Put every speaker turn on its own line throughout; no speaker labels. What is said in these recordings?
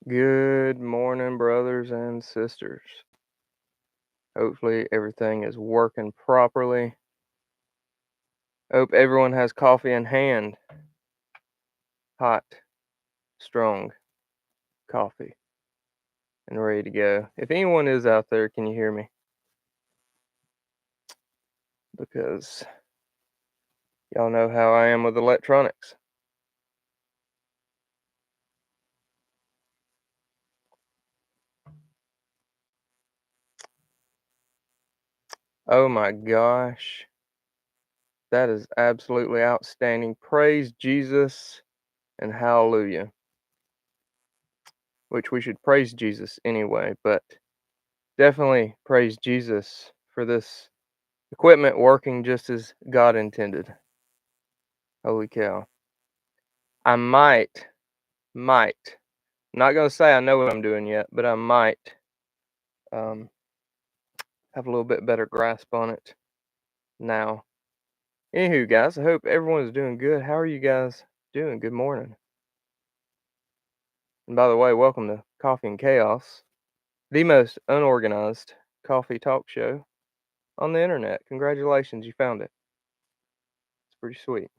Good morning, brothers and sisters. Hopefully, everything is working properly. Hope everyone has coffee in hand. Hot, strong coffee, and ready to go. If anyone is out there, can you hear me? Because y'all know how I am with electronics. Oh my gosh. That is absolutely outstanding. Praise Jesus and hallelujah. Which we should praise Jesus anyway, but definitely praise Jesus for this equipment working just as God intended. Holy cow. I might, I'm not going to say I know what I'm doing yet, but I might um, have a little bit better grasp on it now. Anywho, guys, I hope everyone is doing good. How are you guys doing? Good morning. And by the way, welcome to Coffee and Chaos, the most unorganized coffee talk show on the internet. Congratulations, you found it. It's pretty sweet.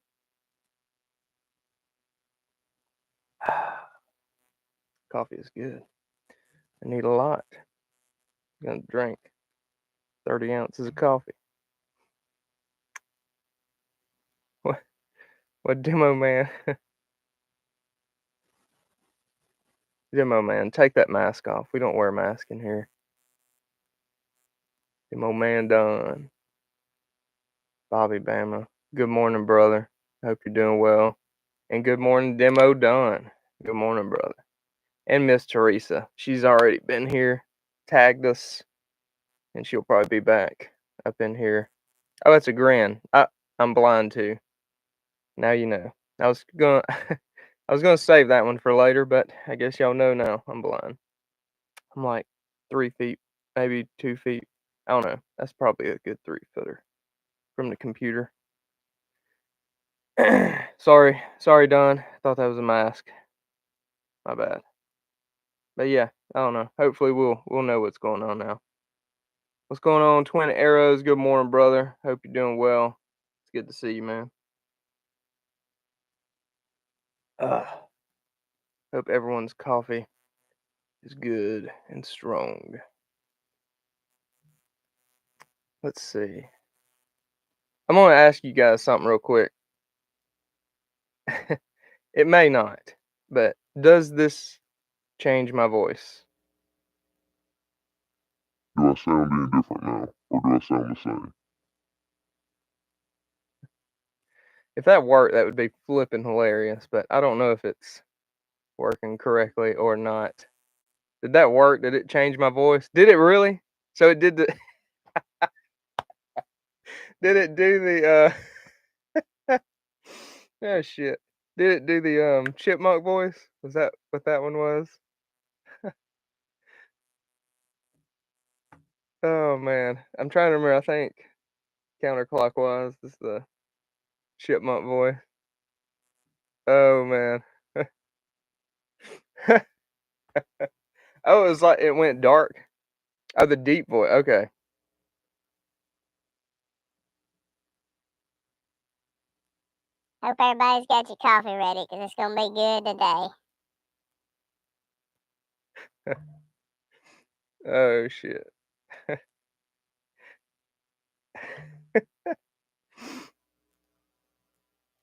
Coffee is good. I need a lot. I'm going to drink 30 ounces of coffee. What demo man? Demo man, take that mask off. We don't wear a mask in here. Demo man done. Bobby Bama. Good morning, brother. Hope you're doing well. And good morning, Demo Done. Good morning, brother. And Miss Teresa. She's already been here, tagged us, and she'll probably be back up in here. Oh, that's a grin. I'm blind too. Now you know. I was gonna I was gonna save that one for later, but I guess y'all know now I'm blind. I'm like 3 feet, maybe 2 feet. I don't know. That's probably a good 3 footer from the computer. sorry, Don. Thought that was a mask. My bad. But yeah, I don't know. Hopefully we'll know what's going on now. What's going on, Twin Arrows? Good morning, brother. Hope you're doing well. It's good to see you, man. Hope everyone's coffee is good and strong. Let's see. I'm gonna ask you guys something real quick. It may not, but does this change my voice?
Do I sound any different now, or do I sound the same?
If that worked, that would be flipping hilarious, but I don't know if it's working correctly or not. Did that work? Did it change my voice? Did it really? So it did the did it do the oh shit. Did it do the chipmunk voice? Was that what that one was? Oh man. I'm trying to remember. I think counterclockwise is the chipmunk voice. Oh man. Oh, it was like it went dark. Oh, the deep voice. Okay.
Hope everybody's got your coffee ready because it's going to be good today.
Oh shit.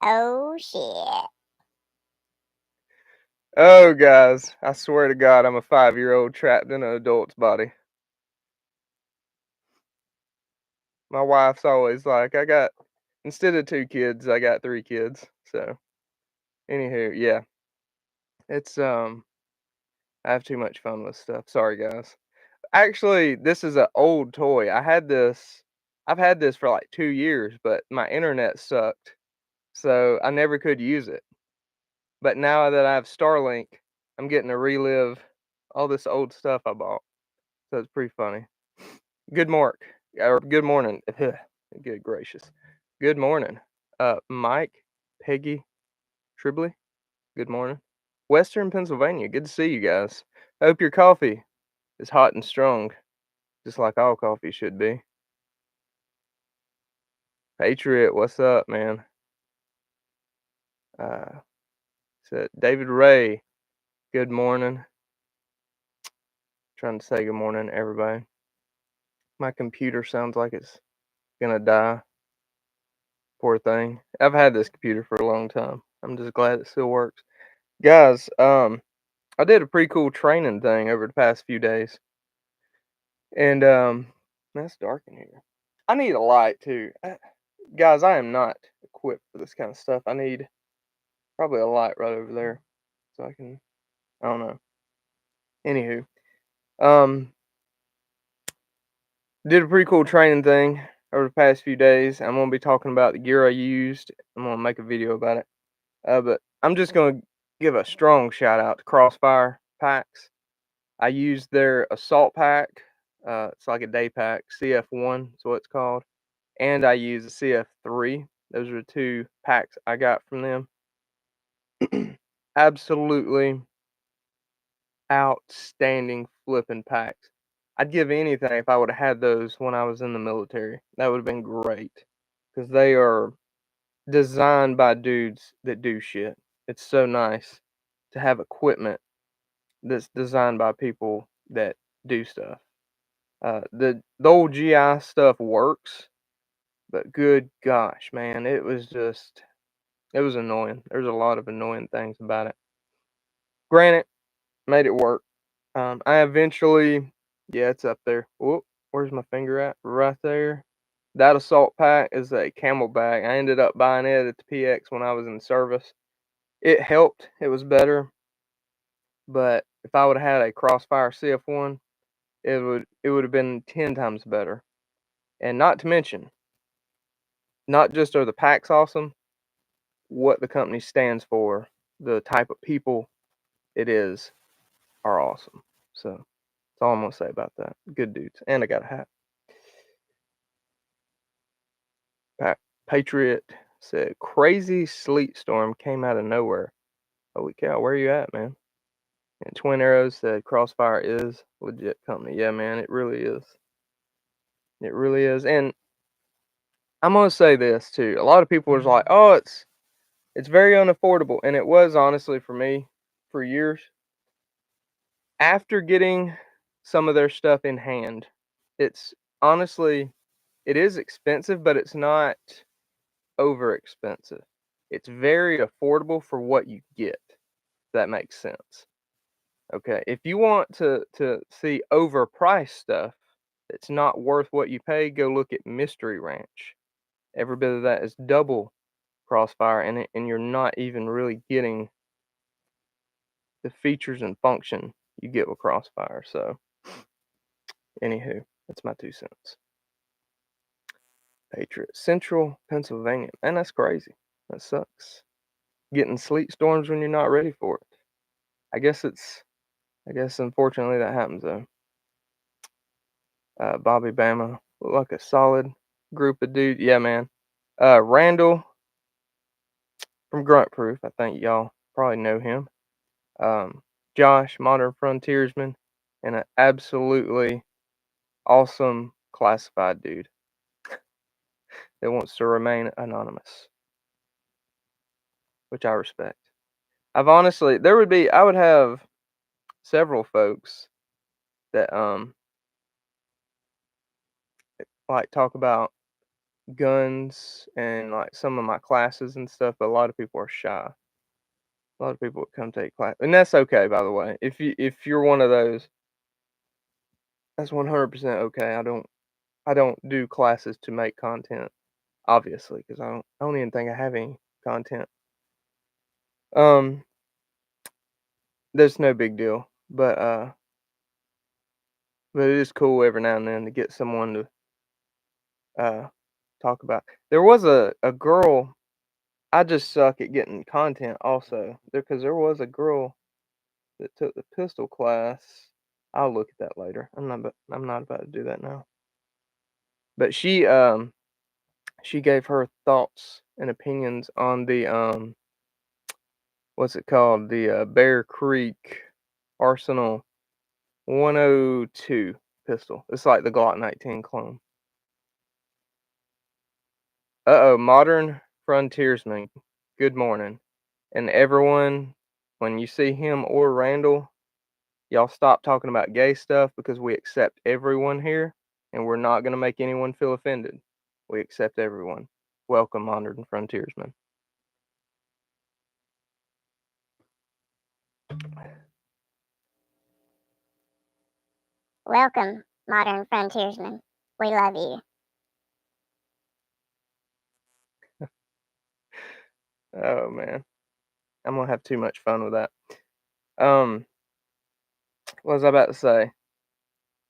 Oh shit.
Oh guys, I swear to God, I'm a 5-year-old trapped in an adult's body. My wife's always like, instead of 2 kids, I got 3 kids. So, anywho, yeah, it's I have too much fun with stuff. Sorry, guys. Actually, this is an old toy. I've had this for like 2 years, but my internet sucked, so I never could use it. But now that I have Starlink, I'm getting to relive all this old stuff I bought. So it's pretty funny. Good mork, or good morning. Good gracious. Good morning. Mike, Peggy, Tribley. Good morning. Western Pennsylvania. Good to see you guys. Hope your coffee is hot and strong, just like all coffee should be. Patriot, what's up, man? Said David Ray, good morning. Trying to say good morning, everybody. My computer sounds like it's gonna die. Poor thing. I've had this computer for a long time. I'm just glad it still works. Guys, I did a pretty cool training thing over the past few days. And man, it's dark in here. I need a light too. Guys, I am not equipped for this kind of stuff. I need probably a light right over there. So I don't know. Anywho. Um did a pretty cool training thing over the past few days. I'm gonna be talking about the gear I used. I'm gonna make a video about it. But I'm just gonna give a strong shout out to Crossfire Packs. I used their assault pack. It's like a day pack. CF1 is what it's called. And I used the CF3. Those are the two packs I got from them. Absolutely outstanding flipping packs. I'd give anything if I would have had those when I was in the military. That would have been great because they are designed by dudes that do shit. It's so nice to have equipment that's designed by people that do stuff. The old GI stuff works, but good gosh, man, it was annoying. There's a lot of annoying things about it. Granted, made it work. I eventually, yeah, it's up there. Whoop, where's my finger at? Right there. That assault pack is a Camelback. I ended up buying it at the PX when I was in service. It helped. It was better, but if I would have had a Crossfire CF1, it would have been 10 times better. And not to mention, not just are the packs awesome, what the company stands for, the type of people it is, are awesome. So that's all I'm gonna say about that. Good dudes, and I got a hat. Patriot said, "Crazy sleet storm came out of nowhere." Holy cow, where you at, man? And Twin Arrows said, "Crossfire is legit company." Yeah, man, it really is. It really is. And I'm gonna say this too. A lot of people was like, "Oh, it's very unaffordable," and it was honestly for me for years. After getting some of their stuff in hand, it's honestly it is expensive, but it's not over expensive. It's very affordable for what you get. If that makes sense. Okay, if you want to see overpriced stuff that's not worth what you pay, go look at Mystery Ranch. Every bit of that is double Crossfire, and you're not even really getting the features and function you get with Crossfire. So, anywho, that's my 2 cents. Patriot, Central Pennsylvania. Man, that's crazy. That sucks. Getting sleet storms when you're not ready for it. I guess unfortunately that happens though. Bobby Bama look like a solid group of dudes. Yeah, man. Randall from Grunt Proof. I think y'all probably know him. Josh, Modern Frontiersman, and an absolutely awesome classified dude that wants to remain anonymous, which I respect. I would have several folks that like talk about guns and like some of my classes and stuff, but a lot of people are shy. A lot of people would come take class, and that's okay, by the way. If you're one of those, that's 100% okay. I don't do classes to make content, obviously, because I don't even think I have any content. Um, that's no big deal, but it is cool every now and then to get someone to talk about. There was a girl. I just suck at getting content also because there was a girl that took the pistol class. I'll look at that later. I'm not about to do that now. But she gave her thoughts and opinions on the what's it called? The Bear Creek Arsenal 102 pistol. It's like the Glock 19 clone. Uh-oh, modern frontiersman. Good morning. And everyone, when you see him or Randall, y'all stop talking about gay stuff because we accept everyone here and we're not going to make anyone feel offended. We accept everyone. Welcome, modern frontiersman.
Welcome, modern frontiersman. We love you.
Oh man, I'm gonna have too much fun with that. What was I about to say?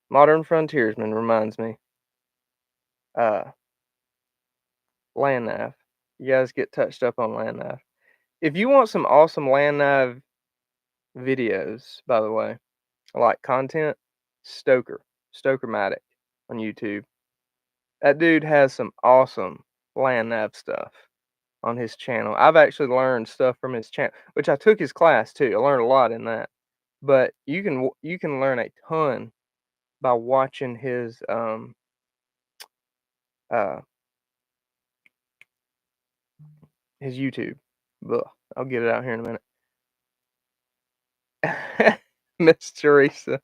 Modern frontiersman reminds me. Land nav. You guys get touched up on land nav. If you want some awesome land nav videos, by the way, like content, Stokermatic on YouTube. That dude has some awesome land nav stuff on his channel. I've actually learned stuff from his channel, which I took his class too. I learned a lot in that. But you can learn a ton by watching uh his YouTube. Ugh, I'll get it out here in a minute. Miss Teresa.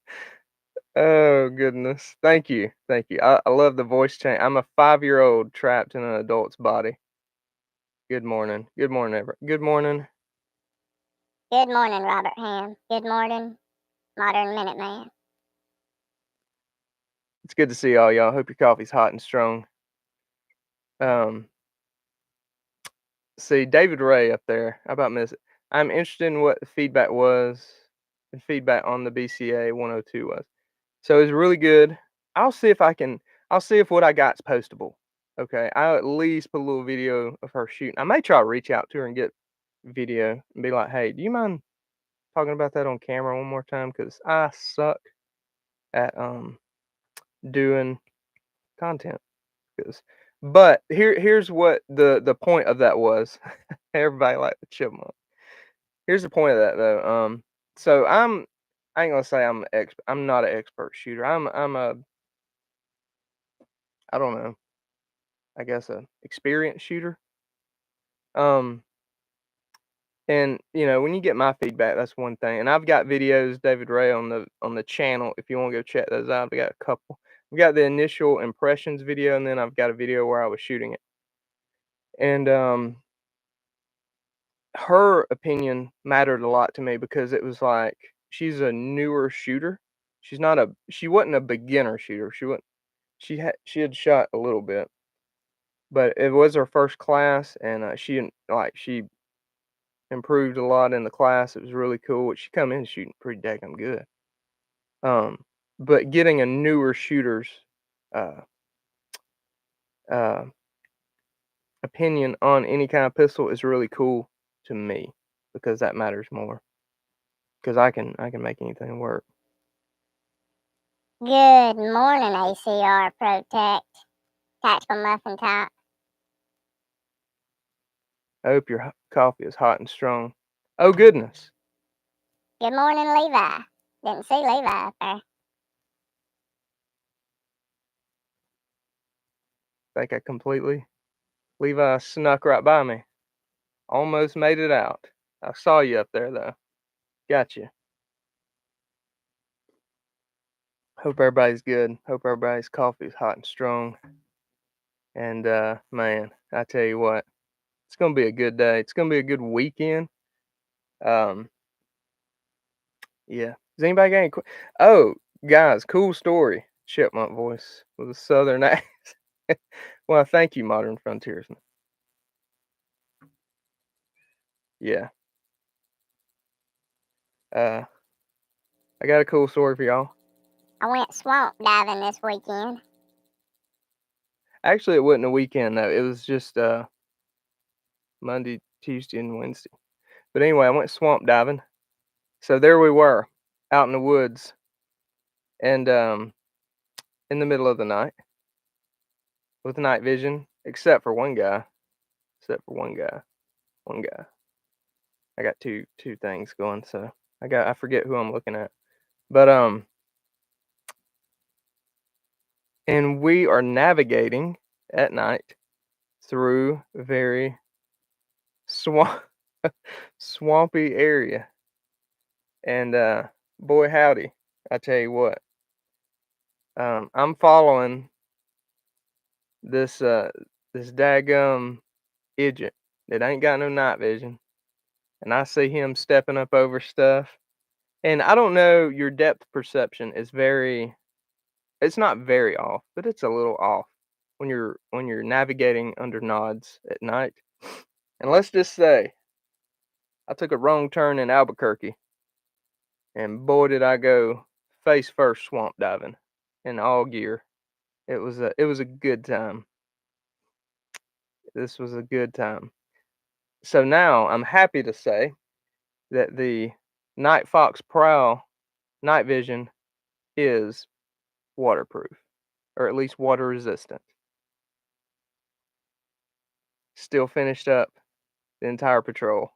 Oh goodness. Thank you. Thank you. I love the voice change. I'm a 5-year-old trapped in an adult's body. Good morning. Good morning, Good morning.
Good morning, Robert Ham. Good morning, modern Minuteman.
It's good to see all y'all. Hope your coffee's hot and strong. See David Ray up there. How about miss it? I'm interested in what the feedback was and feedback on the BCA 102 was. So it's really good. I'll see if what I got's postable. Okay. I'll at least put a little video of her shooting. I may try to reach out to her and get video and be like, hey, do you mind talking about that on camera one more time? Because I suck at doing content. But here's what the point of that was. Everybody liked the chipmunk. Here's the point of that though. So I ain't gonna say I'm an expert. I'm not an expert shooter. I'm a I don't know. I guess a experienced shooter. Um, and when you get my feedback, that's one thing. And I've got videos, David Ray, on the channel. If you want to go check those out, I've got a couple. I've got the initial impressions video, and then I've got a video where I was shooting it. And her opinion mattered a lot to me because it was like she's a newer shooter. She wasn't a beginner shooter. She had shot a little bit, but it was her first class, and she improved a lot in the class. It was really cool. She come in shooting pretty daggum good. But getting a newer shooter's uh, uh, opinion on any kind of pistol is really cool to me because that matters more. Because I can make anything work.
Good morning, ACR Protect. Tactical Muffin Top.
I hope your coffee is hot and strong. Oh goodness.
Good morning, Levi. Didn't see Levi up there.
Think I completely. Levi snuck right by me. Almost made it out. I saw you up there though. Gotcha. Hope everybody's good. Hope everybody's coffee is hot and strong. And man, I tell you what, it's gonna be a good day. It's gonna be a good weekend. Um, yeah. Does anybody got any? Oh, guys, cool story. Chipmunk voice with a southern accent. Well, thank you, modern frontiersman. Yeah. I got a cool story for y'all.
I went swamp diving this weekend.
Actually, it wasn't a weekend though. It was just Monday, Tuesday, and Wednesday. But anyway, I went swamp diving. So there we were, out in the woods, and in the middle of the night, with night vision, except for one guy. Except for one guy. One guy. I got two things going, so I forget who I'm looking at. But and we are navigating at night through a very swamp swampy area. And boy howdy, I tell you what, I'm following this this daggum idiot that ain't got no night vision, and I see him stepping up over stuff. And I don't know, your depth perception is very, it's not very off, but it's a little off when you're navigating under nods at night. And let's just say I took a wrong turn in Albuquerque, and boy did I go face first swamp diving in all gear. It was a good time. This was a good time. So now I'm happy to say that the Night Fox Prowl night vision is waterproof, or at least water resistant. Still finished up the entire patrol.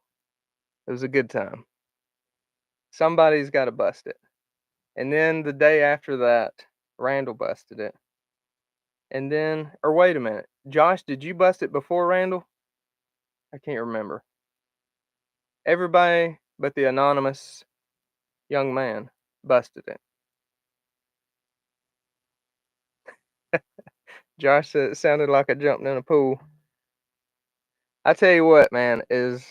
It was a good time. Somebody's got to bust it. And then the day after that, Randall busted it. And then, or wait a minute, Josh, did you bust it before Randall? I can't remember. Everybody but the anonymous young man busted it. Josh said it sounded like I jumped in a pool. I tell you what, man, is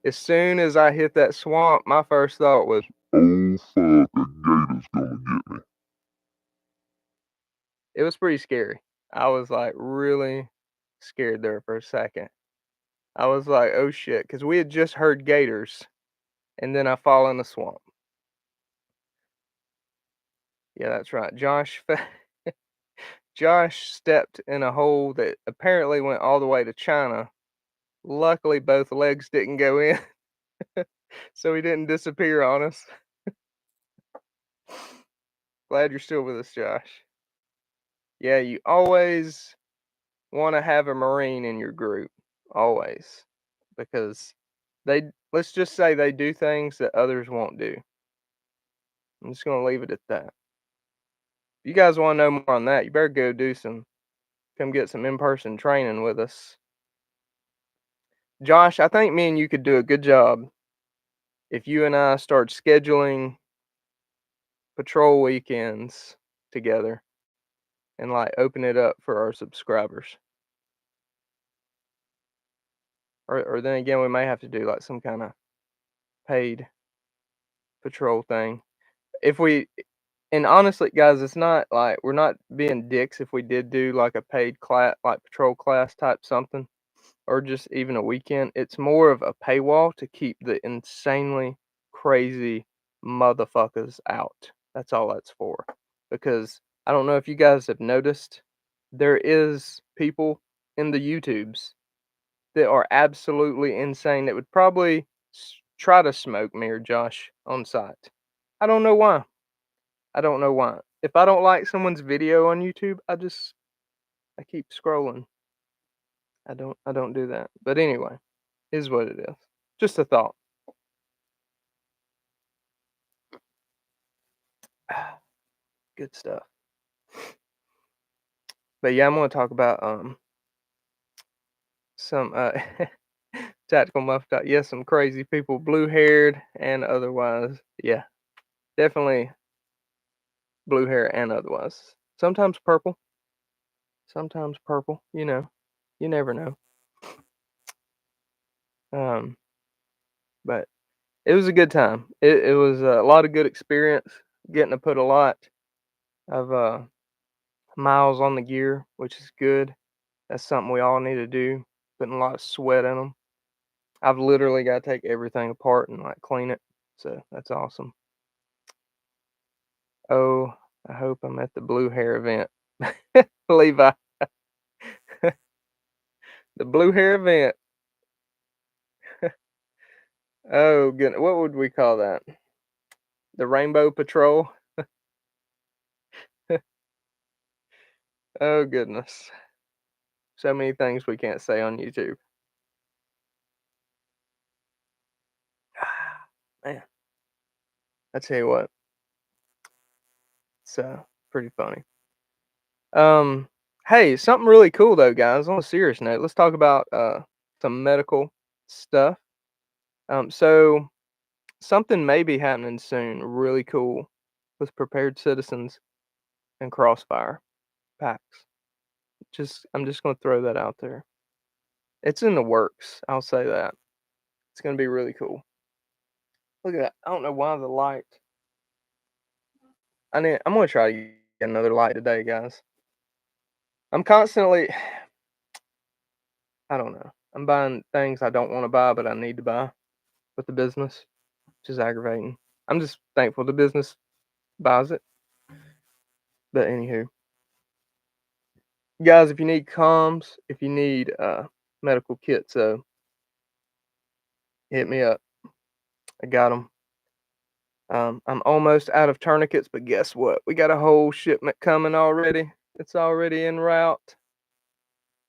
as soon as I hit that swamp, my first thought was,
Oh fuck, a gator's gonna get me.
it was pretty scary. I was like really scared there for a second. I was like, oh shit, because we had just heard gators, and then I fall in the swamp. Yeah, that's right. Josh stepped in a hole that apparently went all the way to China. Luckily, both legs didn't go in, so he didn't disappear on us. Glad you're still with us, Josh. Yeah, you always want to have a Marine in your group, always, because let's just say they do things that others won't do. I'm just gonna leave it at that. If you guys want to know more on that, you better come get some in-person training with us. Josh, I think me and you could do a good job if you and I start scheduling patrol weekends together and like open it up for our subscribers. Or then again, we may have to do like some kind of paid patrol thing. If we, and honestly, guys, it's not like we're not being dicks if we did do like a paid class, like patrol class type something, or just even a weekend. It's more of a paywall to keep the insanely crazy motherfuckers out. That's all that's for. Because I don't know if you guys have noticed, there is people in the YouTubes that are absolutely insane that would probably try to smoke me or Josh on sight. I don't know why. I don't know why. If I don't like someone's video on YouTube, I keep scrolling. I don't do that. But anyway, is what it is. Just a thought. Good stuff. But yeah, I'm gonna talk about some tactical muff talk. Yes, some crazy people, blue haired and otherwise. Yeah, definitely blue hair and otherwise. Sometimes purple. Sometimes purple. You never know. Um, but it was a good time. It was a lot of good experience. Getting to put a lot of miles on the gear, which is good. That's something we all need to do. Putting a lot of sweat in them. I've literally got to take everything apart and like clean it. So that's awesome. Oh, I hope I'm at the blue hair event. Levi, the blue hair event. Oh, goodness. What would we call that? The Rainbow Patrol? Oh, goodness. So many things we can't say on YouTube. Man, I tell you what, it's pretty funny. Um, hey, something really cool though, guys. On a serious note, let's talk about some medical stuff. So something may be happening soon, really cool, with prepared citizens and crossfire packs. I'm just gonna throw that out there. It's in the works. I'll say that. It's gonna be really cool. Look at that. I don't know why the light. I'm gonna try to get another light today, guys. I'm constantly. I don't know. I'm buying things I don't want to buy, but I need to buy with the business, which is aggravating. I'm just thankful the business buys it. But anywho, guys, if you need comms, if you need medical kits, so hit me up. I got them. I'm almost out of tourniquets, but guess what? We got a whole shipment coming already. It's already en route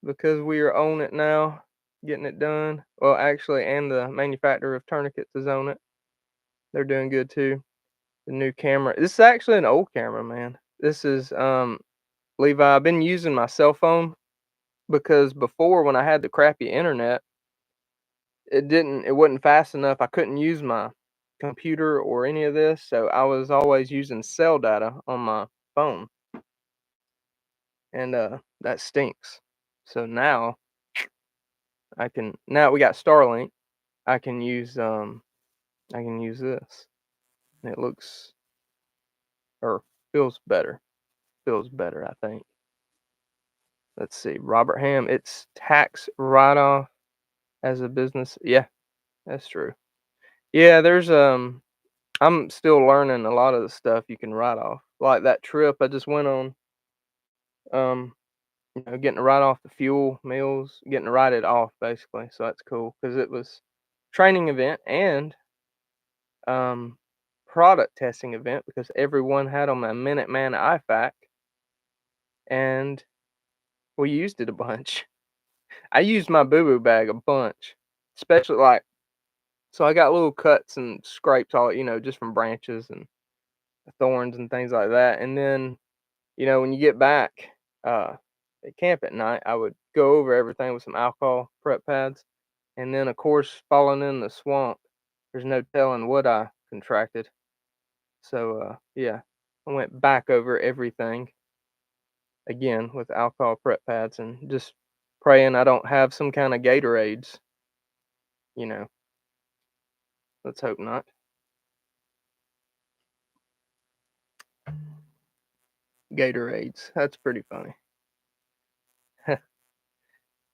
because we are on it now, getting it done. Well, actually, and the manufacturer of tourniquets is on it. They're doing good too. The new camera. This is actually an old camera, man. This is Levi. I've been using my cell phone because before when I had the crappy internet, it wasn't fast enough. I couldn't use my computer or any of this, so I was always using cell data on my phone, and that stinks. So now we got Starlink. I can use I can use this, and it looks or feels better. Feels better, I think. Let's see, Robert Ham. It's tax write off as a business. Yeah, that's true. Yeah, I'm still learning a lot of the stuff you can write off. Like that trip I just went on, um, getting to write off the fuel, meals, getting to write it off basically. So that's cool because it was training event and um product testing event because everyone had on a Minuteman IFAC and we used it a bunch. I used my boo boo bag a bunch, especially like so I got little cuts and scrapes all just from branches and thorns and things like that. And then when you get back uh, at camp at night, I would go over everything with some alcohol prep pads. And then, of course, falling in the swamp, there's no telling what I contracted. So, yeah, I went back over everything again with alcohol prep pads and just praying I don't have some kind of Gatorades. You know, let's hope not. Gatorades. That's pretty funny.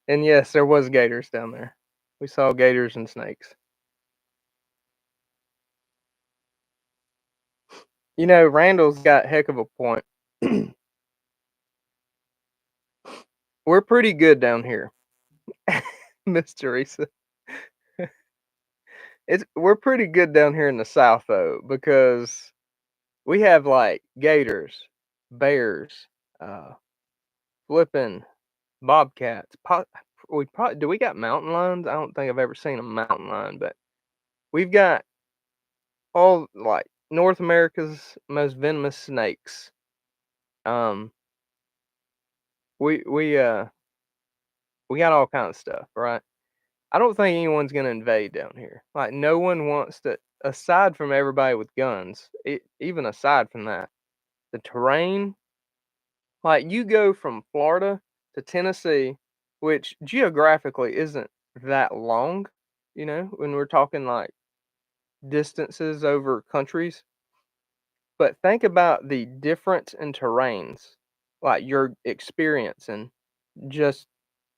And yes, there was gators down there. We saw gators and snakes. Randall's got heck of a point. We're pretty good down here, Miss Teresa. We're pretty good down here in the South though, because we have like gators, bears, uh, flipping bobcats. Do we got mountain lions? I don't think I've ever seen a mountain lion, but we've got all like North America's most venomous snakes. Um, we we uh we got all kinds of stuff, right? I don't think anyone's gonna invade down here. Like no one wants to, aside from everybody with guns. Even aside from that, the terrain. Like you go from Florida to Tennessee, which geographically isn't that long. When we're talking like distances over countries. But think about the difference in terrains, like you're experiencing just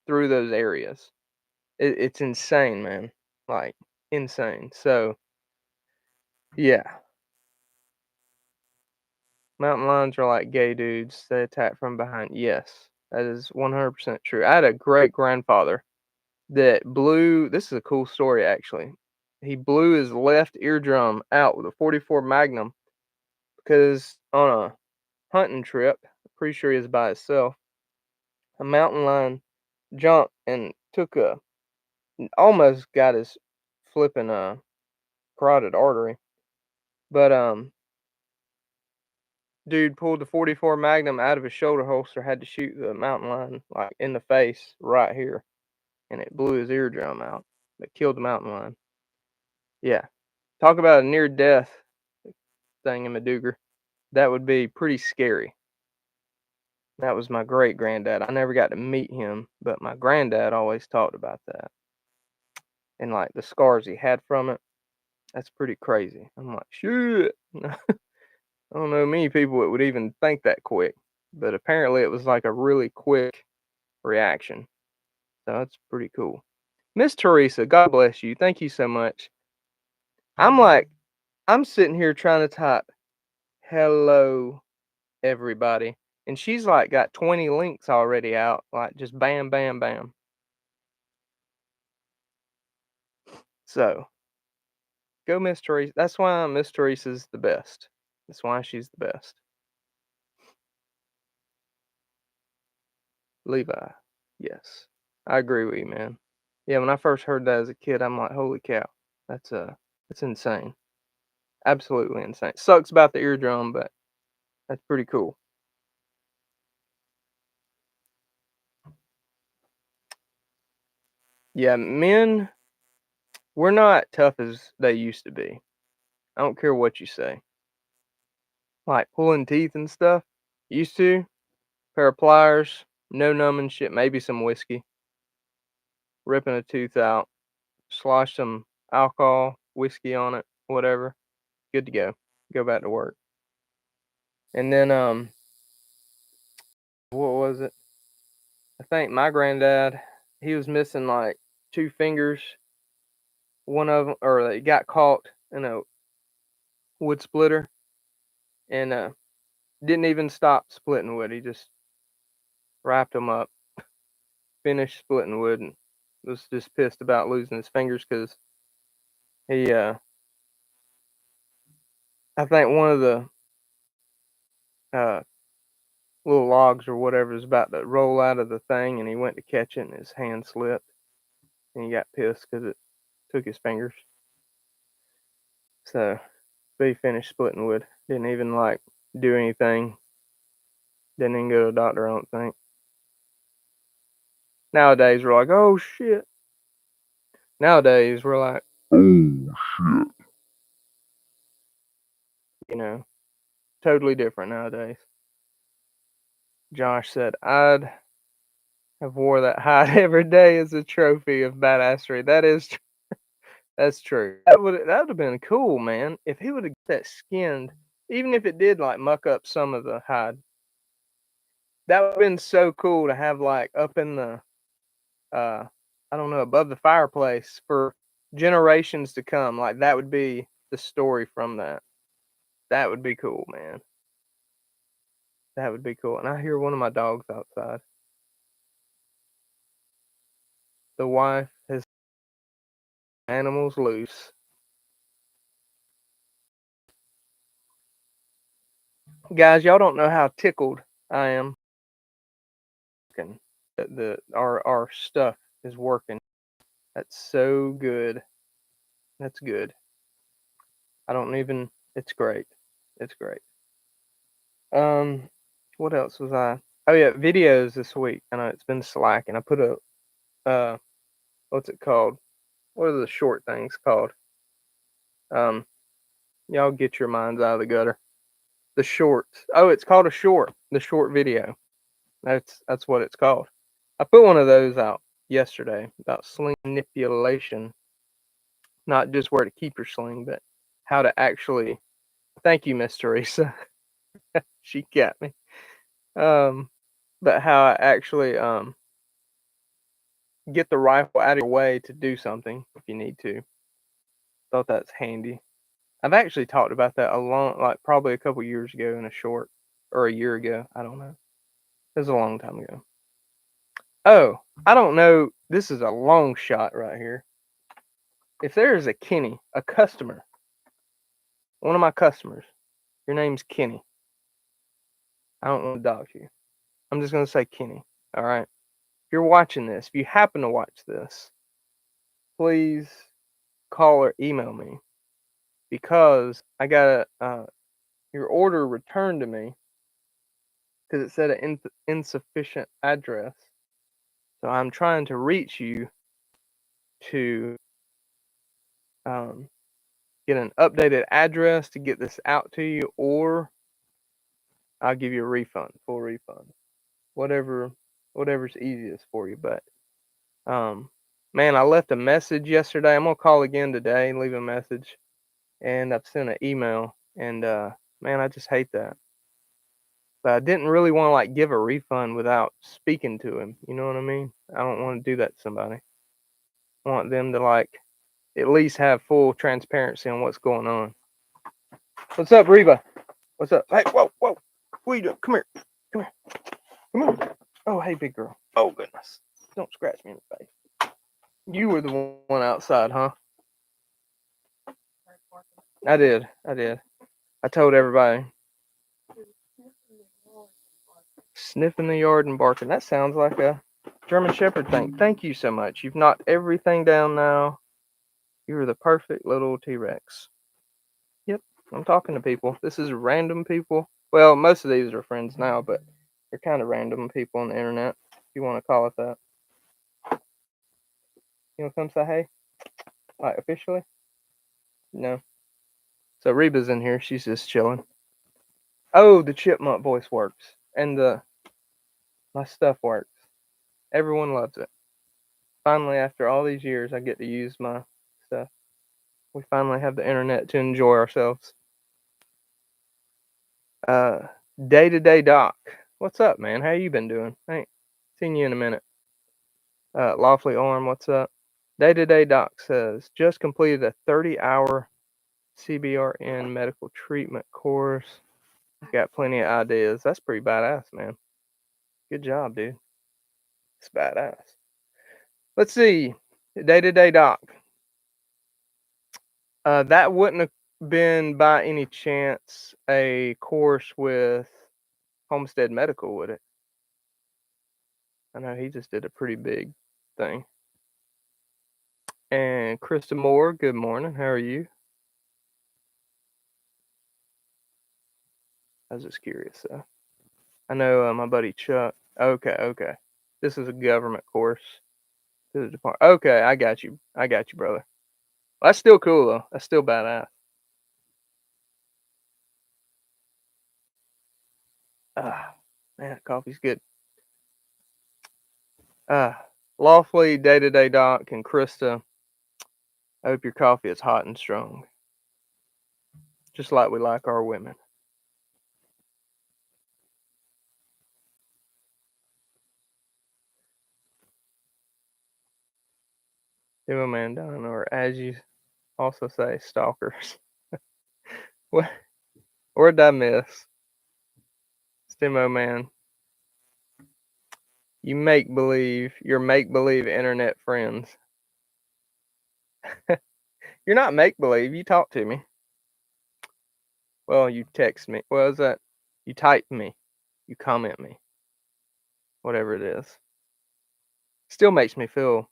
through those areas. It's insane, man. Like insane. So yeah, mountain lions are like gay dudes. They attack from behind. Yes, that is 100% true. I had a great grandfather that blew. This is a cool story actually. He blew his left eardrum out with a 44 Magnum because on a hunting trip, pretty sure he was by himself. A mountain lion jumped and took almost got his flipping carotid artery. But dude pulled the 44 Magnum out of his shoulder holster, had to shoot the mountain lion like in the face right here, and it blew his eardrum out. It killed the mountain lion. Yeah, talk about a near death thing in Madougar. That would be pretty scary. That was my great granddad. I never got to meet him, but my granddad always talked about that and like the scars he had from it. That's pretty crazy. I'm like, shit. I don't know many people that would even think that quick, but apparently it was like a really quick reaction. So that's pretty cool. Miss Teresa, God bless you. Thank you so much. I'm sitting here trying to type hello everybody, and she's like got 20 links already out, like just bam, bam, bam. So go Miss Teresa. That's why Miss Teresa's the best. That's why she's the best. Levi. Yes. I agree with you, man. Yeah, when I first heard that as a kid, I'm like, holy cow. That's insane. Absolutely insane. Sucks about the eardrum, but that's pretty cool. Yeah, men, we're not tough as they used to be. I don't care what you say. Like pulling teeth and stuff. Used to, pair of pliers, no numbing shit, maybe some whiskey, ripping a tooth out, slosh some alcohol, whiskey on it, whatever. Good to go. Go back to work. And then what was it? I think my granddad, he was missing like two fingers. One of them, or he got caught in a wood splitter and didn't even stop splitting wood. He just wrapped them up, finished splitting wood, and was just pissed about losing his fingers because he, I think one of the uh, little logs or whatever was about to roll out of the thing, and he went to catch it, and his hand slipped, and he got pissed because it took his fingers. So, but he finished splitting wood. Didn't even like do anything. Didn't even go to a doctor, I don't think. Nowadays, we're like, oh shit. Nowadays, we're like,
Oh shit.
you know, totally different nowadays. Josh said, I'd have wore that hide every day as a trophy of badassery. That's true. That would have been cool, man. If he would have got that skinned, even if it did like muck up some of the hide, that would have been so cool to have like up in the uh I don't know, above the fireplace for generations to come. Like that would be the story from that. That would be cool, man. That would be cool. And I hear one of my dogs outside. The wife has animals loose. Guys, y'all don't know how tickled I am. Our stuff is working. That's so good. That's good. I don't even. It's great. It's great. What else was I? Oh yeah, videos this week. I know it's been slacking. I put a what's it called? What are the short things called? Um, y'all get your minds out of the gutter. The shorts. Oh, it's called a short. The short video. That's what it's called. I put one of those out yesterday about sling manipulation, not just where to keep your sling, but how to actually. Thank you, Miss Teresa. She got me. But how I actually get the rifle out of your way to do something if you need to. Thought that's handy. I've actually talked about that like probably a couple years ago in a short, or a year ago. I don't know. It was a long time ago. Oh, I don't know. This is a long shot right here. If there is a Kenny, a customer, one of my customers, your name's Kenny. I don't want to dox you. I'm just going to say Kenny. All right. If you're watching this, if you happen to watch this, please call or email me because I got your order returned to me because it said an insufficient address. So I'm trying to reach you to get an updated address to get this out to you, or I'll give you a refund, full refund, whatever's easiest for you. But man, I left a message yesterday. I'm gonna call again today and leave a message, and I've sent an email, and man, I just hate that. But I didn't really want to like give a refund without speaking to him. You know what I mean? I don't want to do that to somebody. I want them to like at least have full transparency on what's going on. What's up, Reba? What's up? Hey, whoa, whoa. What are you doing? Come here. Come here. Come on. Oh, hey, big girl. Oh, goodness. Don't scratch me in the face. You were the one outside, huh? I did. I told everybody. Sniffing the yard and barking. That sounds like a German Shepherd thing. Thank you so much. You've knocked everything down now. You're the perfect little T-Rex. Yep, I'm talking to people. This is random people. Well, most of these are friends now, but they're kind of random people on the internet, if you want to call it that. You want to come say hey? Like, officially? No. So Reba's in here. She's just chilling. Oh, the chipmunk voice works. And my stuff works. Everyone loves it. Finally, after all these years, I get to use my stuff. We finally have the internet to enjoy ourselves. Day-to-day Doc. What's up, man? How you been doing? I ain't seen you in a minute. Lawfully Arm, what's up? Day-to-day Doc says, just completed a 30-hour CBRN medical treatment course. Got plenty of ideas. That's pretty badass, man. Good job, dude. It's badass. Let's see. Day-to-day Doc. That wouldn't have been by any chance a course with Homestead Medical, would it? I know he just did a pretty big thing. And Krista Moore, good morning. How are you? I was just curious. I know my buddy Chuck. Okay. This is a government course. To the department. Okay, I got you, brother. Well, that's still cool though. That's still badass. Man, coffee's good. Lawfully Day-to-day Doc and Krista. I hope your coffee is hot and strong, just like we like our women. Demo man done, or as you also say, stalkers. What? Where'd I miss? Demo man. Your make-believe internet friends. You're not make-believe. You talk to me. Well, you text me. Well, is that you type me? You comment me. Whatever it is. Still makes me feel.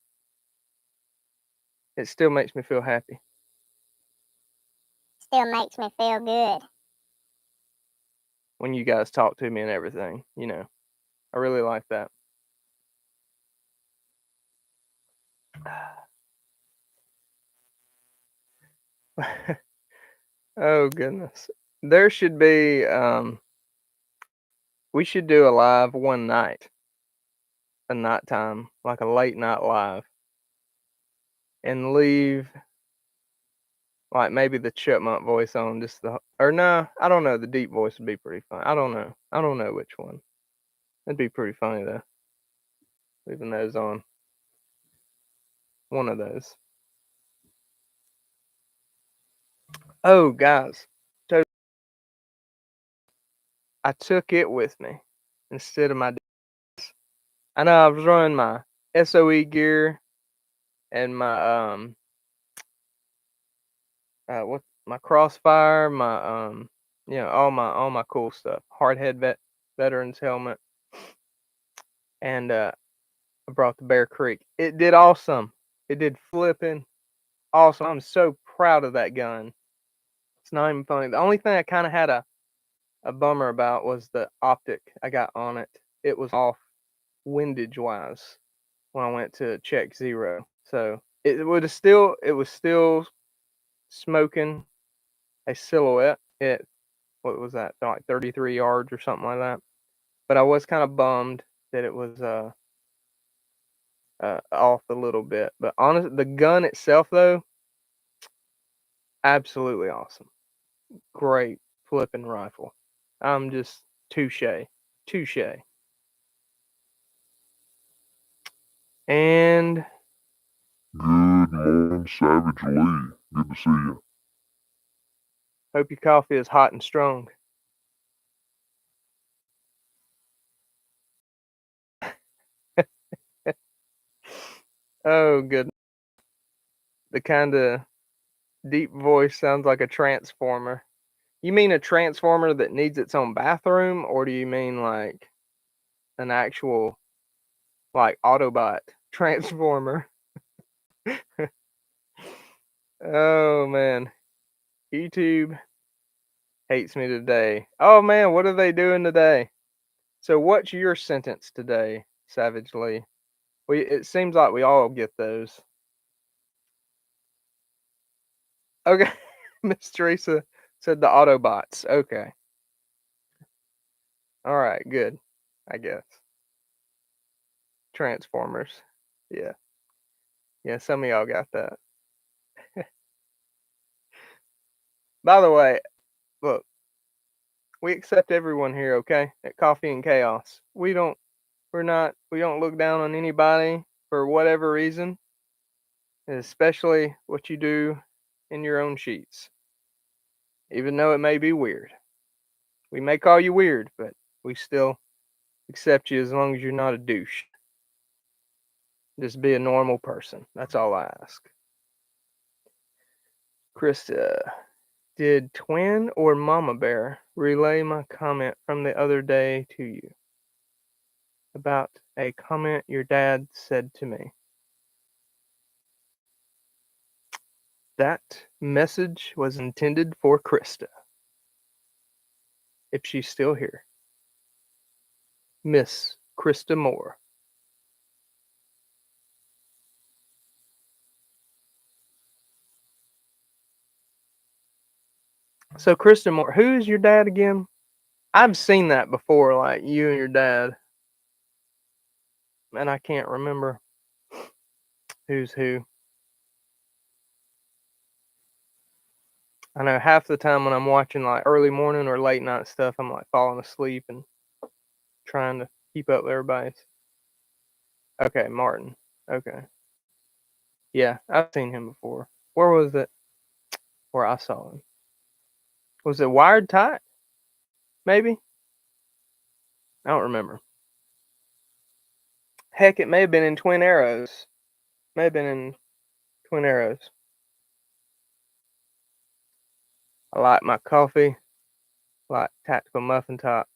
It still makes me feel happy.
Still makes me feel good.
When you guys talk to me and everything, you know. I really like that. Oh goodness. There should be we should do a live one night. A nighttime, like a late night live. And leave like maybe the chipmunk voice on, just or no, I don't know, the deep voice would be pretty fun. I don't know which one. It'd be pretty funny though. Leaving those on. One of those. Oh guys. So I took it with me instead of my I know I was running my SOE gear and my what my crossfire, my all my cool stuff. Hardhead veterans helmet. And I brought the Bear Creek. It did awesome. It did flipping awesome. I'm so proud of that gun. It's not even funny. The only thing I kind of had a a bummer about was the optic I got on it. It was off windage wise when I went to check zero. So it was still smoking a silhouette at what was that, like 33 yards or something like that. But I was kind of bummed that it was off a little bit. But honestly, the gun itself though, absolutely awesome. Great flipping rifle. I'm just touche, touche. And
Good morning, Savage Lee. Good to see you.
hope your coffee is hot and strong. Oh, good. The kind of deep voice sounds like a transformer. You mean a transformer that needs its own bathroom, or do you mean like an actual like Autobot transformer? Oh man, YouTube hates me today. Oh man, what are they doing today? So what's your sentence today, Savage Lee? It seems like we all get those. Okay, Miss Teresa said the Autobots. Okay. All right, good. I guess. Transformers. Yeah. Yeah, some of y'all got that. By the way, look, we accept everyone here, okay? At Coffee and Chaos. We don't look down on anybody for whatever reason, especially what you do in your own sheets. Even though it may be weird. We may call you weird, but we still accept you as long as you're not a douche. Just be a normal person. That's all I ask. Krista, did Twin or Mama Bear relay my comment from the other day to you about a comment your dad said to me? That message was intended for Krista, if she's still here. Miss Krista Moore. So, Krista Moore, who's your dad again? I've seen that before, like you and your dad, and I can't remember who's who. I know half the time when I'm watching like early morning or late night stuff, I'm like falling asleep and trying to keep up with everybody's. Okay, Martin. Okay. Yeah, I've seen him before. Where was it where I saw him? Was it Wired Tight? Maybe? I don't remember. Heck, it may have been in Twin Arrows. May have been in Twin Arrows. I like my coffee, like Tactical Muffin Top,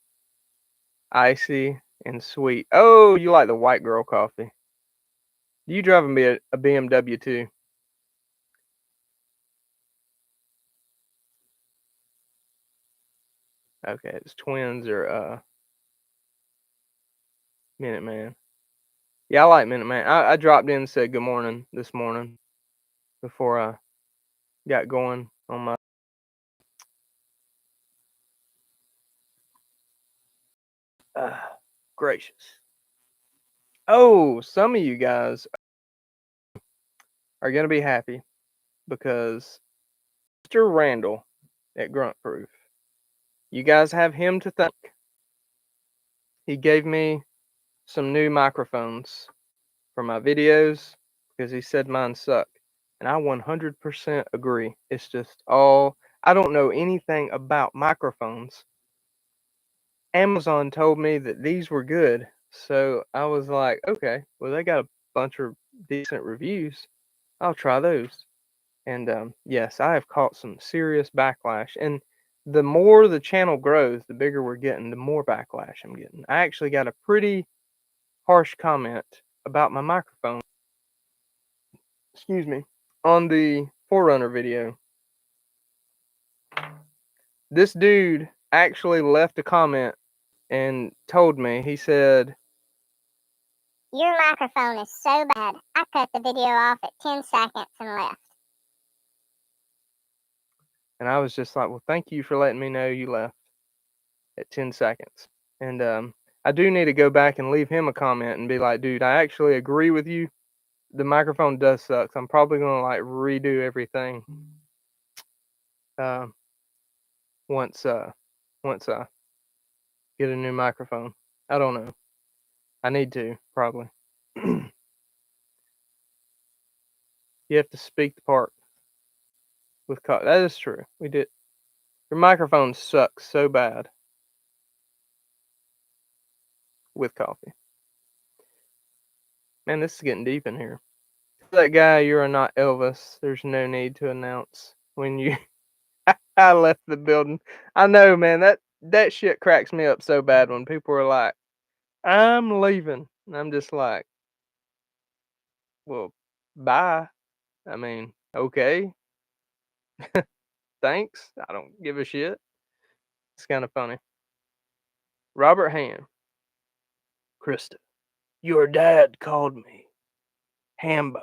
icy and sweet. Oh, you like the white girl coffee. You drive a BMW too. Okay, it's Twins or Minuteman. Yeah, I like Minuteman. I dropped in and said good morning this morning before I got going on my gracious. Oh, some of you guys are gonna be happy because Mr. Randall at Grunt Proof. You guys have him to thank. He gave me some new microphones for my videos because he said mine suck. And I 100% agree. It's just all, I don't know anything about microphones. Amazon told me that these were good. So I was like, okay, well, they got a bunch of decent reviews. I'll try those. And yes, I have caught some serious backlash. And the more the channel grows, the bigger we're getting, the more backlash I'm getting. I actually got a pretty harsh comment about my microphone. Excuse me. On the Forerunner video. This dude actually left a comment and told me, he said,
Your microphone is so bad, I cut the video off at 10 seconds and left.
and I was just like, well, thank you for letting me know you left at 10 seconds. And I do need to go back and leave him a comment and be like, dude, I actually agree with you. The microphone does suck. So I'm probably gonna like redo everything uh, once I get a new microphone. I don't know. I need to probably. You have to speak the part with coffee. That is true. We did. Your microphone sucks so bad with coffee. Man, this is getting deep in here. That guy, you are not Elvis. There's no need to announce when you. I left the building. I know, man. That shit cracks me up so bad when people are like, "I'm leaving," and I'm just like, "Well, bye." I mean, okay, thanks. I don't give a shit. It's kind of funny. Robert Ham. Krista, your dad called me Hambone.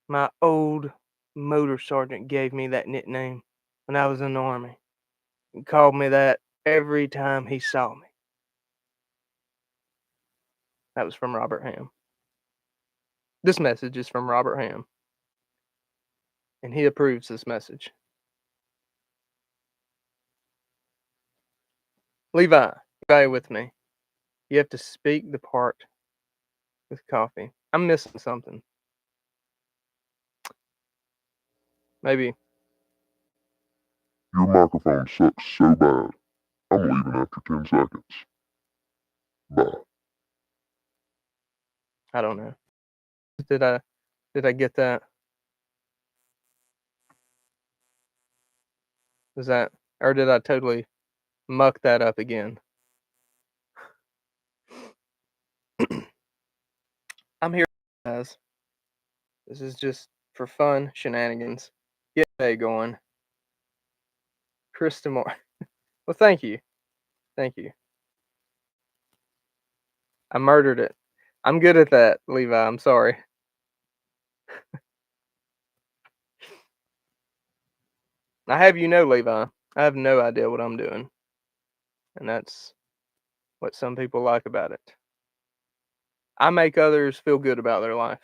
My old motor sergeant gave me that nickname when I was in the army. He called me that every time he saw me. That was from Robert Ham. This message is from Robert Ham, and he approves this message. Levi, stay with me. You have to speak the part with coffee. I'm missing something. Maybe.
Your microphone sucks so bad. I'm leaving after 10 seconds. Bye.
I don't know. Did I get that? Is that, or did I totally muck that up again? I'm here, guys. This is just for fun shenanigans. Get day going. Krista Moore. Well, thank you. Thank you. I murdered it. I'm good at that, Levi. I'm sorry. I have you know, Levi, I have no idea what I'm doing. And that's what some people like about it. I make others feel good about their life.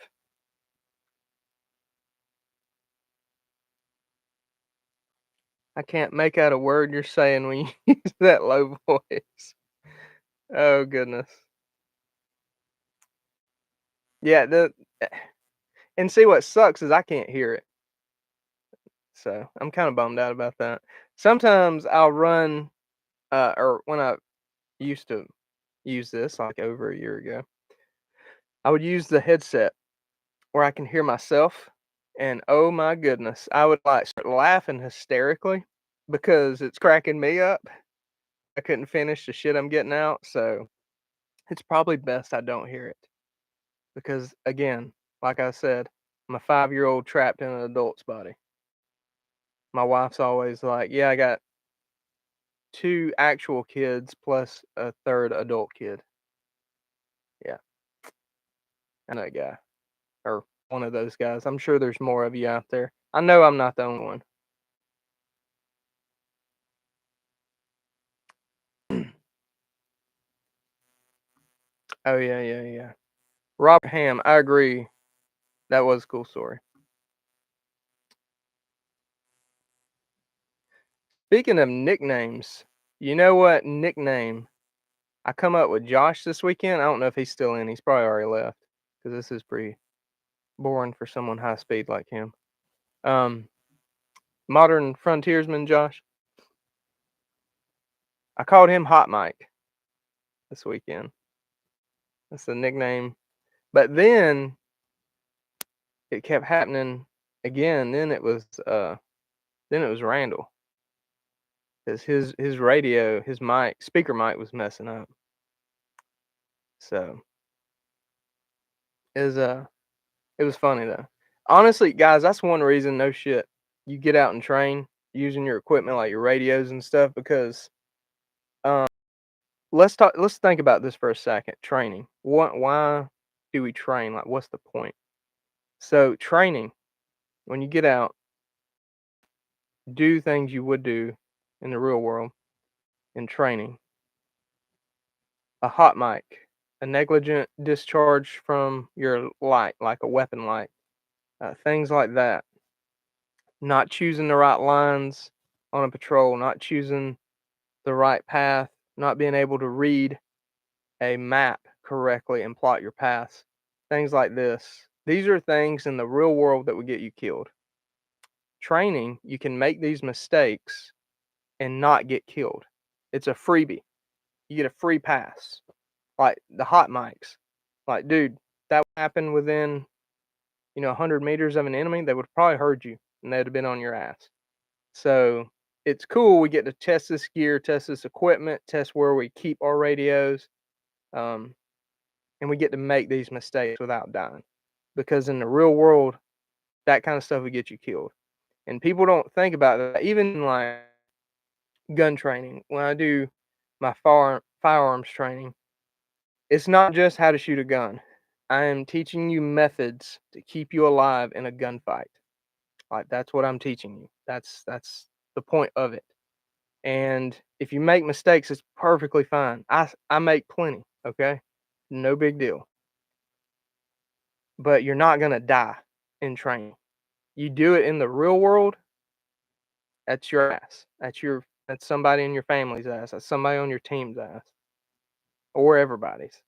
I can't make out a word you're saying when you use that low voice. Oh goodness. Yeah, and see what sucks is I can't hear it. So I'm kind of bummed out about that. Sometimes I'll run or when I used to use this like over a year ago, I would use the headset where I can hear myself, and oh my goodness, I would like start laughing hysterically because it's cracking me up. I couldn't finish the shit I'm getting out, so it's probably best I don't hear it because again, like I said, I'm a 5-year-old trapped in an adult's body. My wife's always like, "Yeah, I got 2 actual kids plus a third adult kid." Yeah, I know that guy. Or one of those guys. I'm sure there's more of you out there. I know I'm not the only one. Oh yeah, yeah, yeah. Robert Ham, I agree. That was a cool story. Speaking of nicknames, you know what nickname I come up with Josh this weekend? I don't know if he's still in. He's probably already left because this is pretty boring for someone high speed like him. Modern frontiersman Josh. I called him Hot Mike this weekend. That's the nickname. But then it kept happening again. Then it was Randall. Because his radio, his mic, speaker mic was messing up. So is it was funny though. Honestly, guys, that's one reason, no shit, you get out and train using your equipment like your radios and stuff because Let's talk. Let's think about this for a second. Training. Why do we train? Like, what's the point? So, training. When you get out, do things you would do in the real world in training. A hot mic, a negligent discharge from your light, like a weapon light, things like that. Not choosing the right lines on a patrol, not choosing the right path, not being able to read a map correctly and plot your paths, things like this. These are things in the real world that would get you killed. Training, you can make these mistakes and not get killed. It's a freebie. You get a free pass. Like the hot mics. Like, dude, that would happen within, 100 meters of an enemy, they would have probably heard you and they'd have been on your ass. So it's cool. We get to test this gear, test this equipment, test where we keep our radios. Um, and we get to make these mistakes without dying. Because in the real world, that kind of stuff would get you killed. And people don't think about that. Even like gun training, when I do my firearms training, it's not just how to shoot a gun. I am teaching you methods to keep you alive in a gunfight. Like that's what I'm teaching you. That's the point of it. And if you make mistakes, it's perfectly fine. I make plenty, okay? No big deal. But you're not gonna die in training. You do it in the real world, that's your ass. That's somebody in your family's ass. That's somebody on your team's ass. Or everybody's.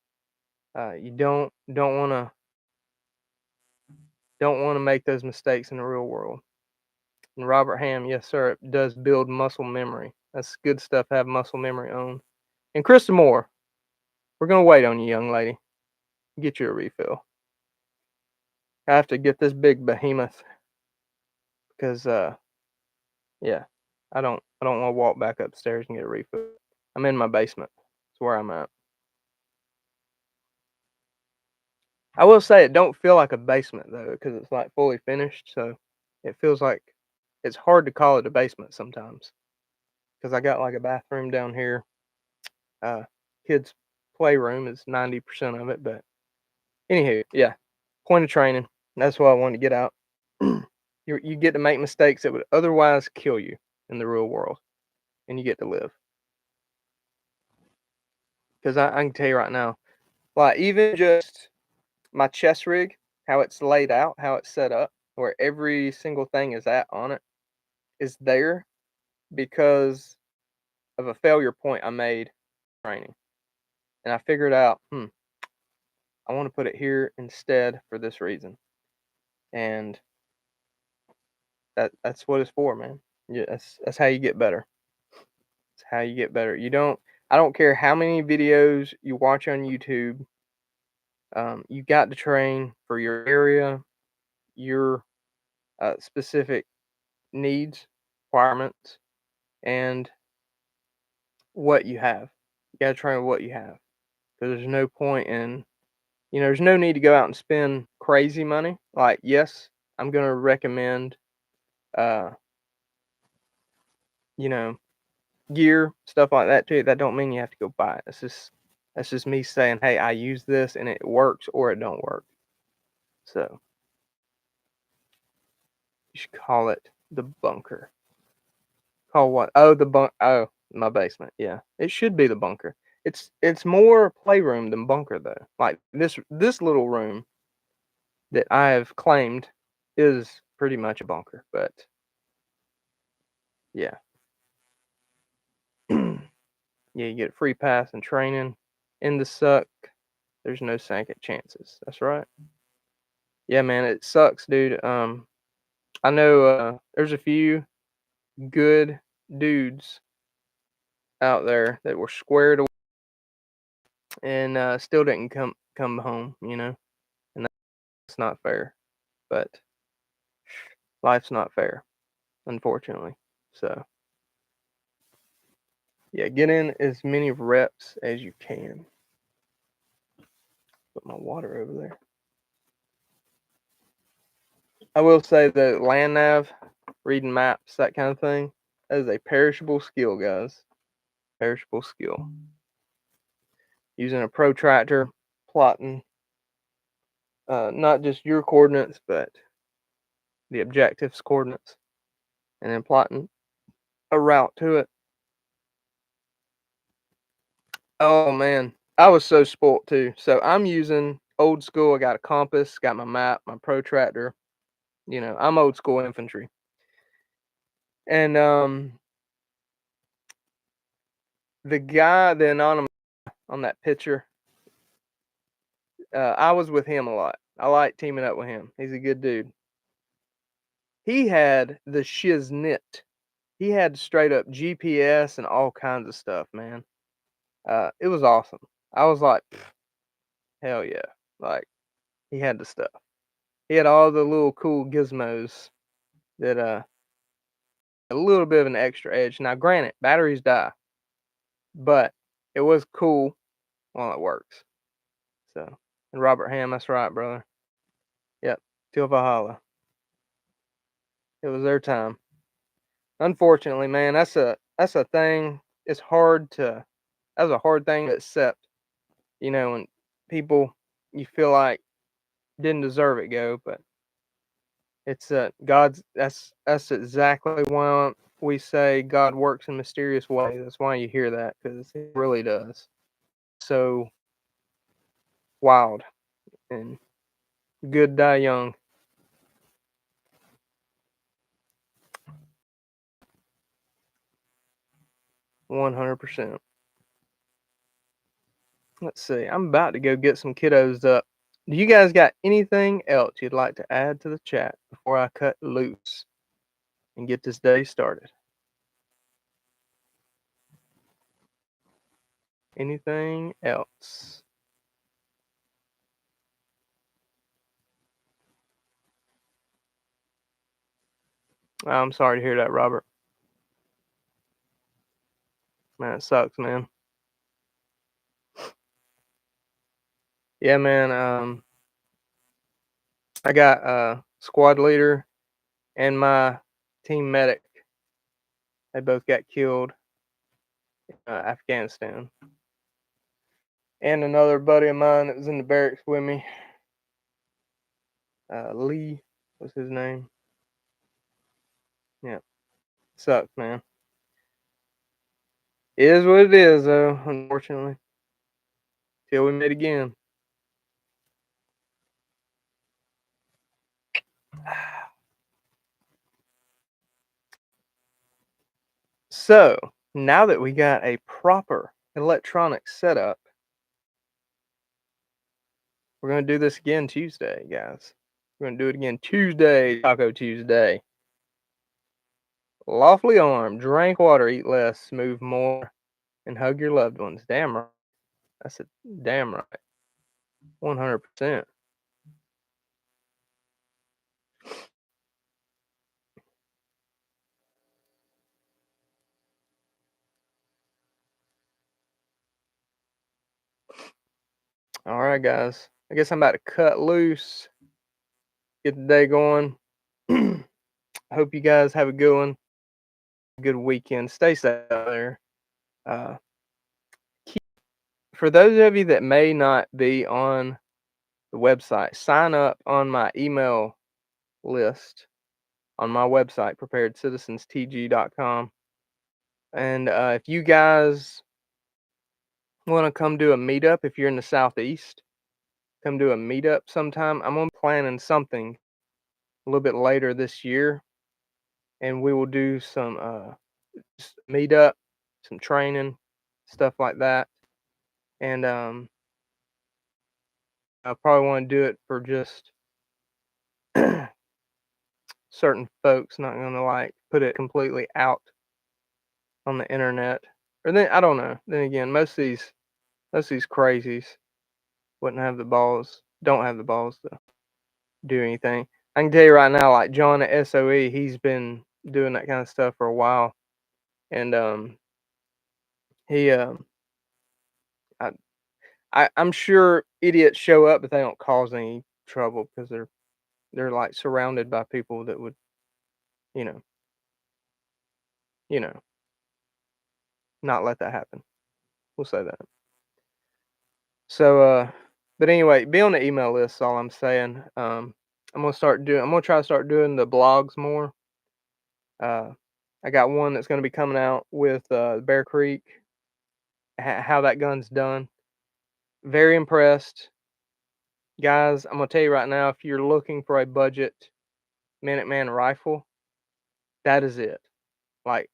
You don't wanna make those mistakes in the real world. And Robert Ham, yes sir, it does build muscle memory. That's good stuff to have muscle memory on. And Krista Moore, we're gonna wait on you, young lady. Get you a refill. I have to get this big behemoth because yeah, I don't want to walk back upstairs and get a refill. I'm in my basement. That's where I'm at. I will say it don't feel like a basement though because it's like fully finished, so it feels like it's hard to call it a basement sometimes because I got like a bathroom down here. Uh, kids' playroom is 90% of it, but anywho, yeah. Point of training. That's what I wanted to get out. You get to make mistakes that would otherwise kill you in the real world, and you get to live. Because I can tell you right now, like even just my chest rig, how it's laid out, how it's set up, where every single thing is at on it, is there because of a failure point I made training. And I figured out, I want to put it here instead for this reason. And that's what it's for, man. Yeah, that's how you get better. It's how you get better. I don't care how many videos you watch on YouTube. You got to train for your area, your specific needs, requirements, and what you have. You got to train with what you have. Because there's no point in, there's no need to go out and spend crazy money. Like, yes, I'm going to recommend, uh, you know, gear, stuff like that too. That don't mean you have to go buy it. That's just me saying, hey, I use this and it works or it don't work. So you should call it the bunker. Call what? Oh, the bunk. Oh, my basement. Yeah, it should be the bunker. It's more playroom than bunker though. Like this little room that I have claimed is pretty much a bunker. But yeah, yeah, you get a free pass and training in the suck. There's no second chances. That's right. Yeah, man, it sucks, dude. I know there's a few good dudes out there that were squared away and still didn't come home, and that's not fair. But life's not fair, unfortunately. So yeah, get in as many reps as you can. Put my water over there. I will say the land nav, reading maps, that kind of thing, that is a perishable skill, guys. perishable skill. Using a protractor, plotting not just your coordinates, but the objective's coordinates, and then plotting a route to it. Oh man, I was so spoilt too. So I'm using old school. I got a compass, got my map, my protractor. I'm old school infantry. And the guy, the anonymous on that picture, I was with him a lot. I like teaming up with him. He's a good dude. He had the shiznit. He had straight up GPS and all kinds of stuff, man. It was awesome. I was like, hell yeah. Like, he had the stuff. He had all the little cool gizmos that a little bit of an extra edge. Now, granted, batteries die, but it was cool while it works. So, and Robert Ham, that's right, brother. Yep, till Valhalla. It was their time. Unfortunately, man, that's a thing. It's hard to that's a hard thing to accept. When people you feel like didn't deserve it go, but it's God's. That's exactly why we say God works in mysterious ways. That's why you hear that, because He really does. So wild and good die young. %100. Let's see. I'm about to go get some kiddos up. Do you guys got anything else you'd like to add to the chat before I cut loose and get this day started? Anything else? I'm sorry to hear that, Robert. Man, it sucks, man. Yeah, man. I got squad leader and my team medic. They both got killed in Afghanistan. And another buddy of mine that was in the barracks with me, Lee was his name. Yeah, sucks, man. It is what it is, though, unfortunately. Till we meet again. So, now that we got a proper electronic setup, we're going to do this again Tuesday, guys. We're going to do it again Tuesday, Taco Tuesday. Lawfully armed, drink water, eat less, move more, and hug your loved ones. Damn right. That's a damn right. 100%. All right, guys. I guess I'm about to cut loose, get the day going. I hope you guys have a good one, good weekend. Stay safe out there. Uh, for those of you that may not be on the website, sign up on my email list on my website, preparedcitizenstg.com. And if you guys want to come do a meetup, if you're in the Southeast, come do a meetup sometime. I'm on planning something a little bit later this year, and we will do some meetup, some training, stuff like that. And I probably want to do it for just certain folks. Not gonna like put it completely out on the internet. Or then I don't know. Then again, most of these crazies wouldn't have the balls. Don't have the balls to do anything. I can tell you right now, like John at SOE, he's been doing that kind of stuff for a while, and he I'm sure idiots show up, but they don't cause any trouble because they're like surrounded by people that would, you know, you know. not let that happen. We'll say that. So, but anyway, be on the email list. Is all I'm saying. I'm gonna try to start doing the blogs more. I got one that's gonna be coming out with Bear Creek, how that gun's done. Very impressed, guys. I'm gonna tell you right now, if you're looking for a budget Minuteman rifle, that is it. Like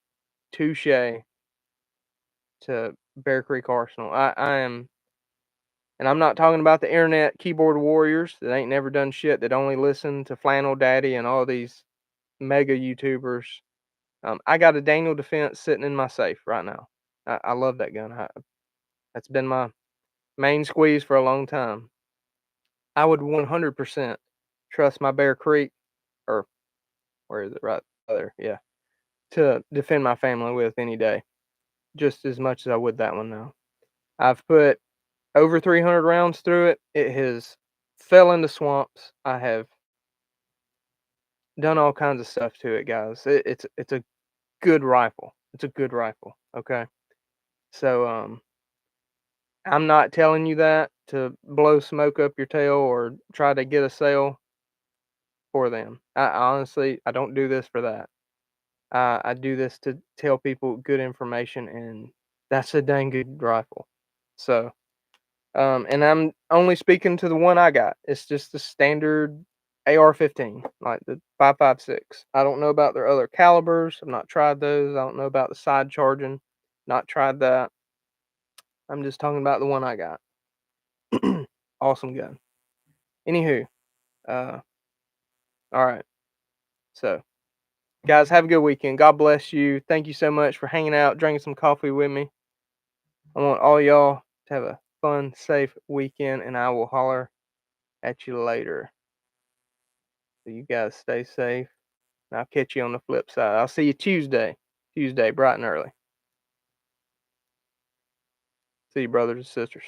touche to Bear Creek Arsenal. I am, and I'm not talking about the internet keyboard warriors that ain't never done shit, that only listen to Flannel Daddy and all these mega YouTubers. I got a Daniel Defense sitting in my safe right now. I love that gun. That's been my main squeeze for a long time. I would 100% trust my Bear Creek, or where is it? Right there. Yeah. To defend my family with any day, just as much as I would that one now. I've put over 300 rounds through it. It has fell into swamps. I have done all kinds of stuff to it, guys. It's a good rifle. It's a good rifle. Okay. So I'm not telling you that to blow smoke up your tail or try to get a sale for them. I honestly, I don't do this for that. I do this to tell people good information, and that's a dang good rifle. So, and I'm only speaking to the one I got. It's just the standard AR-15, like the 5.56. I don't know about their other calibers. I've not tried those. I don't know about the side charging. Not tried that. I'm just talking about the one I got. Awesome gun. Anywho, uh, all right. So, guys, have a good weekend. God bless you. Thank you so much for hanging out, drinking some coffee with me. I want all y'all to have a fun, safe weekend, and I will holler at you later. So you guys stay safe, and I'll catch you on the flip side. I'll see you Tuesday, bright and early. See you, brothers and sisters.